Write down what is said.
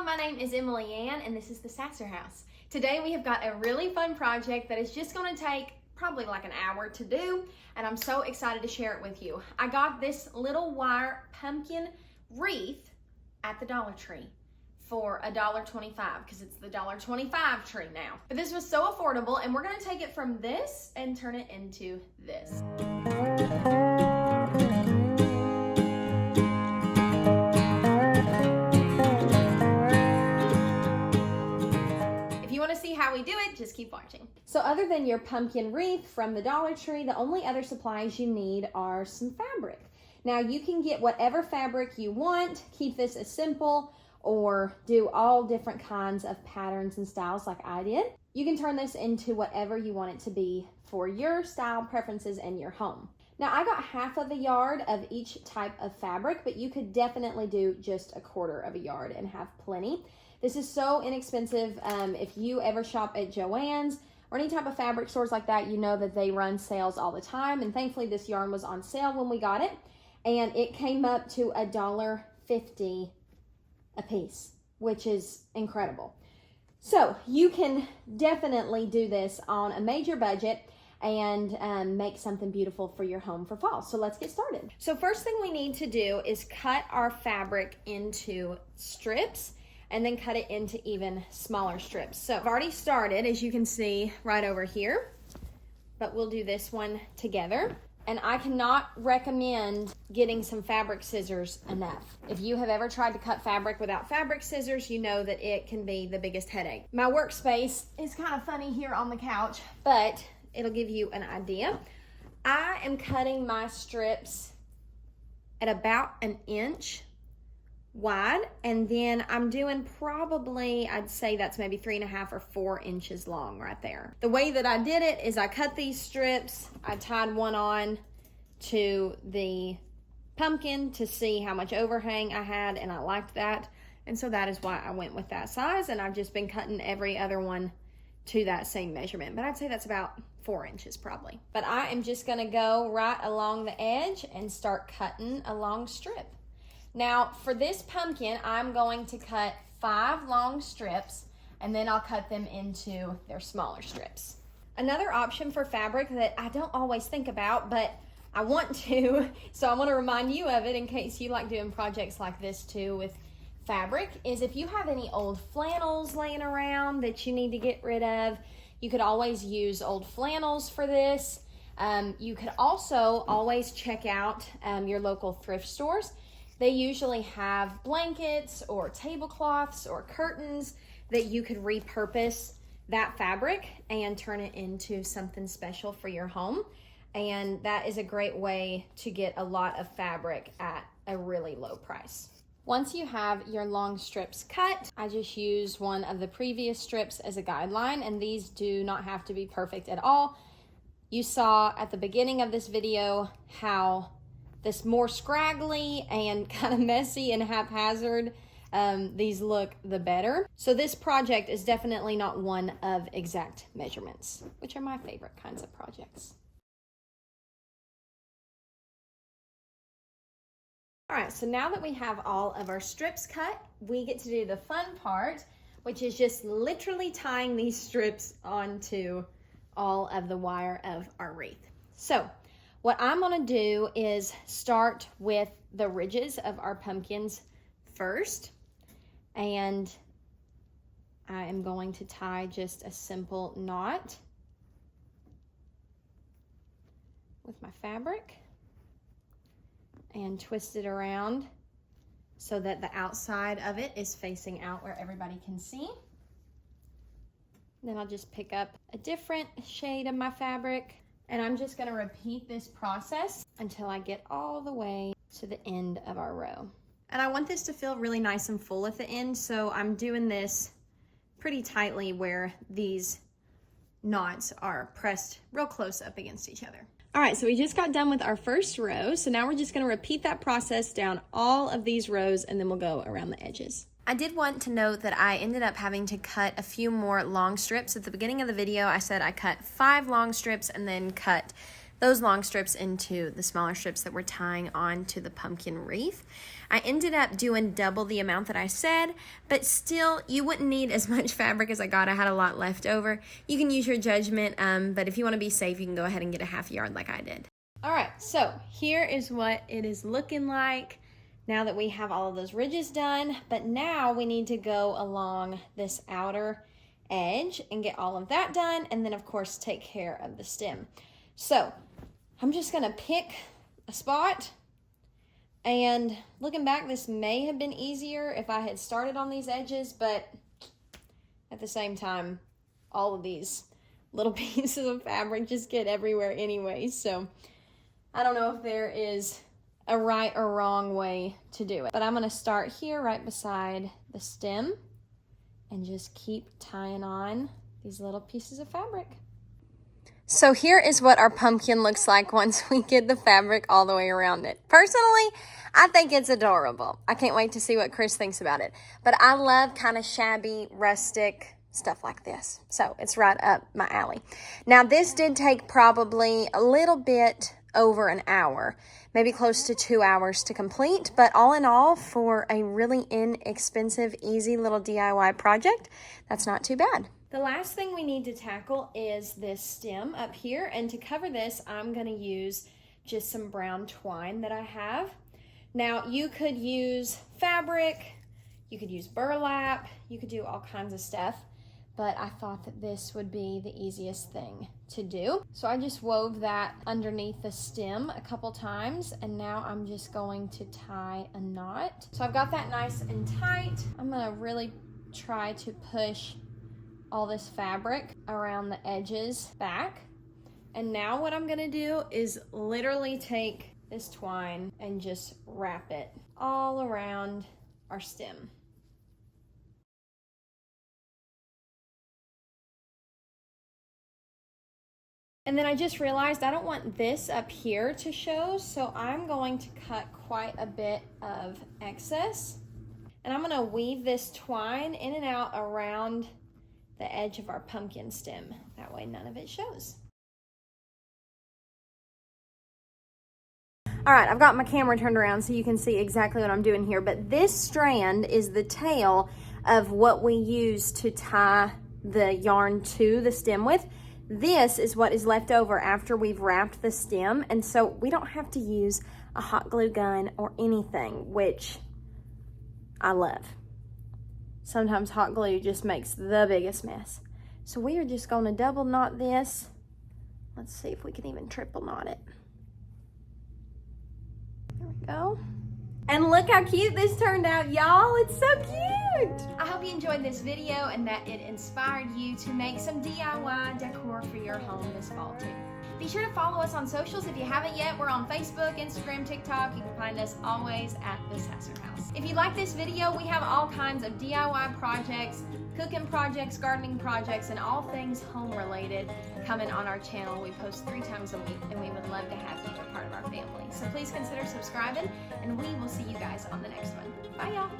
my name is Emily Ann and this is the Sasser House. Today we have got a really fun project that is just going to take probably like an hour to do, and I'm so excited to share it with you. I got this little wire pumpkin wreath at the Dollar Tree for $1.25 because it's the $1.25 tree now. But this was so affordable, and we're going to take it from this and turn it into this. How we do it, just keep watching. So other than your pumpkin wreath from the Dollar Tree, the only other supplies you need are some fabric. Now you can get whatever fabric you want, keep this as simple, or do all different kinds of patterns and styles like I did. You can turn this into whatever you want it to be for your style preferences in your home. Now I got half of a yard of each type of fabric, but you could definitely do just a quarter of a yard and have plenty. This is so inexpensive. If you ever shop at Joann's or any type of fabric stores like that, you know that they run sales all the time. And thankfully this yarn was on sale when we got it. And it came up to $1.50 a piece, which is incredible. So you can definitely do this on a major budget and make something beautiful for your home for fall. So let's get started. So first thing we need to do is cut our fabric into strips and then cut it into even smaller strips. So I've already started, as you can see right over here, but we'll do this one together. And I cannot recommend getting some fabric scissors enough. If you have ever tried to cut fabric without fabric scissors, you know that it can be the biggest headache. My workspace is kind of funny here on the couch, but it'll give you an idea. I am cutting my strips at about 1 inch wide, and then I'm doing probably, I'd say that's maybe 3.5 or 4 inches long right there. The way that I did it is I cut these strips, I tied one on to the pumpkin to see how much overhang I had, and I liked that, and so that is why I went with that size, and I've just been cutting every other one to that same measurement, but I'd say that's about 4 inches probably. But I am just gonna go right along the edge and start cutting a long strip. Now for this pumpkin, I'm going to cut 5 long strips, and then I'll cut them into their smaller strips. Another option for fabric that I don't always think about, but I want to, so I want to remind you of it in case you like doing projects like this too with fabric, is if you have any old flannels laying around that you need to get rid of, you could always use old flannels for this. You could also always check out your local thrift stores. They usually have blankets or tablecloths or curtains that you could repurpose that fabric and turn it into something special for your home. And that is a great way to get a lot of fabric at a really low price. Once you have your long strips cut, I just used one of the previous strips as a guideline, and these do not have to be perfect at all. You saw at the beginning of this video how this more scraggly and kind of messy and haphazard these look, the better. So this project is definitely not one of exact measurements, which are my favorite kinds of projects. All right, so now that we have all of our strips cut, we get to do the fun part, which is just literally tying these strips onto all of the wire of our wreath. So what I'm gonna do is start with the ridges of our pumpkins first, and I am going to tie just a simple knot with my fabric and twist it around so that the outside of it is facing out where everybody can see. Then I'll just pick up a different shade of my fabric, and I'm just gonna repeat this process until I get all the way to the end of our row. And I want this to feel really nice and full at the end, so I'm doing this pretty tightly where these knots are pressed real close up against each other. All right, so we just got done with our first row, so now we're just gonna repeat that process down all of these rows, and then we'll go around the edges. I did want to note that I ended up having to cut a few more long strips. At the beginning of the video, I said I cut 5 long strips and then cut those long strips into the smaller strips that we're tying on to the pumpkin wreath. I ended up doing double the amount that I said, but still, you wouldn't need as much fabric as I got. I had a lot left over. You can use your judgment, but if you want to be safe, you can go ahead and get a half yard like I did. All right, so here is what it is looking like now that we have all of those ridges done, but now we need to go along this outer edge and get all of that done, and then of course take care of the stem. So I'm just gonna pick a spot, and looking back, this may have been easier if I had started on these edges, but at the same time, all of these little pieces of fabric just get everywhere anyway, so I don't know if there is a right or wrong way to do it. But I'm gonna start here right beside the stem and just keep tying on these little pieces of fabric. So here is what our pumpkin looks like once we get the fabric all the way around it. Personally, I think it's adorable. I can't wait to see what Chris thinks about it. But I love kind of shabby, rustic stuff like this. So it's right up my alley. Now this did take probably a little bit over an hour, maybe close to 2 hours to complete, but all in all, for a really inexpensive, easy little DIY project, that's not too bad. The last thing we need to tackle is this stem up here, and to cover this, I'm going to use just some brown twine that I have. Now, you could use fabric, you could use burlap, you could do all kinds of stuff, but I thought that this would be the easiest thing to do. So I just wove that underneath the stem a couple times, and now I'm just going to tie a knot. So I've got that nice and tight. I'm gonna really try to push all this fabric around the edges back. And now what I'm gonna do is literally take this twine and just wrap it all around our stem. And then I just realized I don't want this up here to show, so I'm going to cut quite a bit of excess. And I'm gonna weave this twine in and out around the edge of our pumpkin stem. That way none of it shows. All right, I've got my camera turned around so you can see exactly what I'm doing here, but this strand is the tail of what we use to tie the yarn to the stem with. This is what is left over after we've wrapped the stem, and so we don't have to use a hot glue gun or anything, which I love. Sometimes hot glue just makes the biggest mess. So we are just going to double knot this. Let's see if we can even triple knot it. There we go. And look how cute this turned out, y'all. It's so cute. I hope you enjoyed this video and that it inspired you to make some DIY decor for your home this fall too. Be sure to follow us on socials if you haven't yet. We're on Facebook, Instagram, TikTok. You can find us always at The Sasser House. If you like this video, we have all kinds of DIY projects, cooking projects, gardening projects, and all things home related coming on our channel. We post 3 times a week, and we would love to have you a part of our family. So please consider subscribing, and we will see you guys on the next one. Bye, y'all.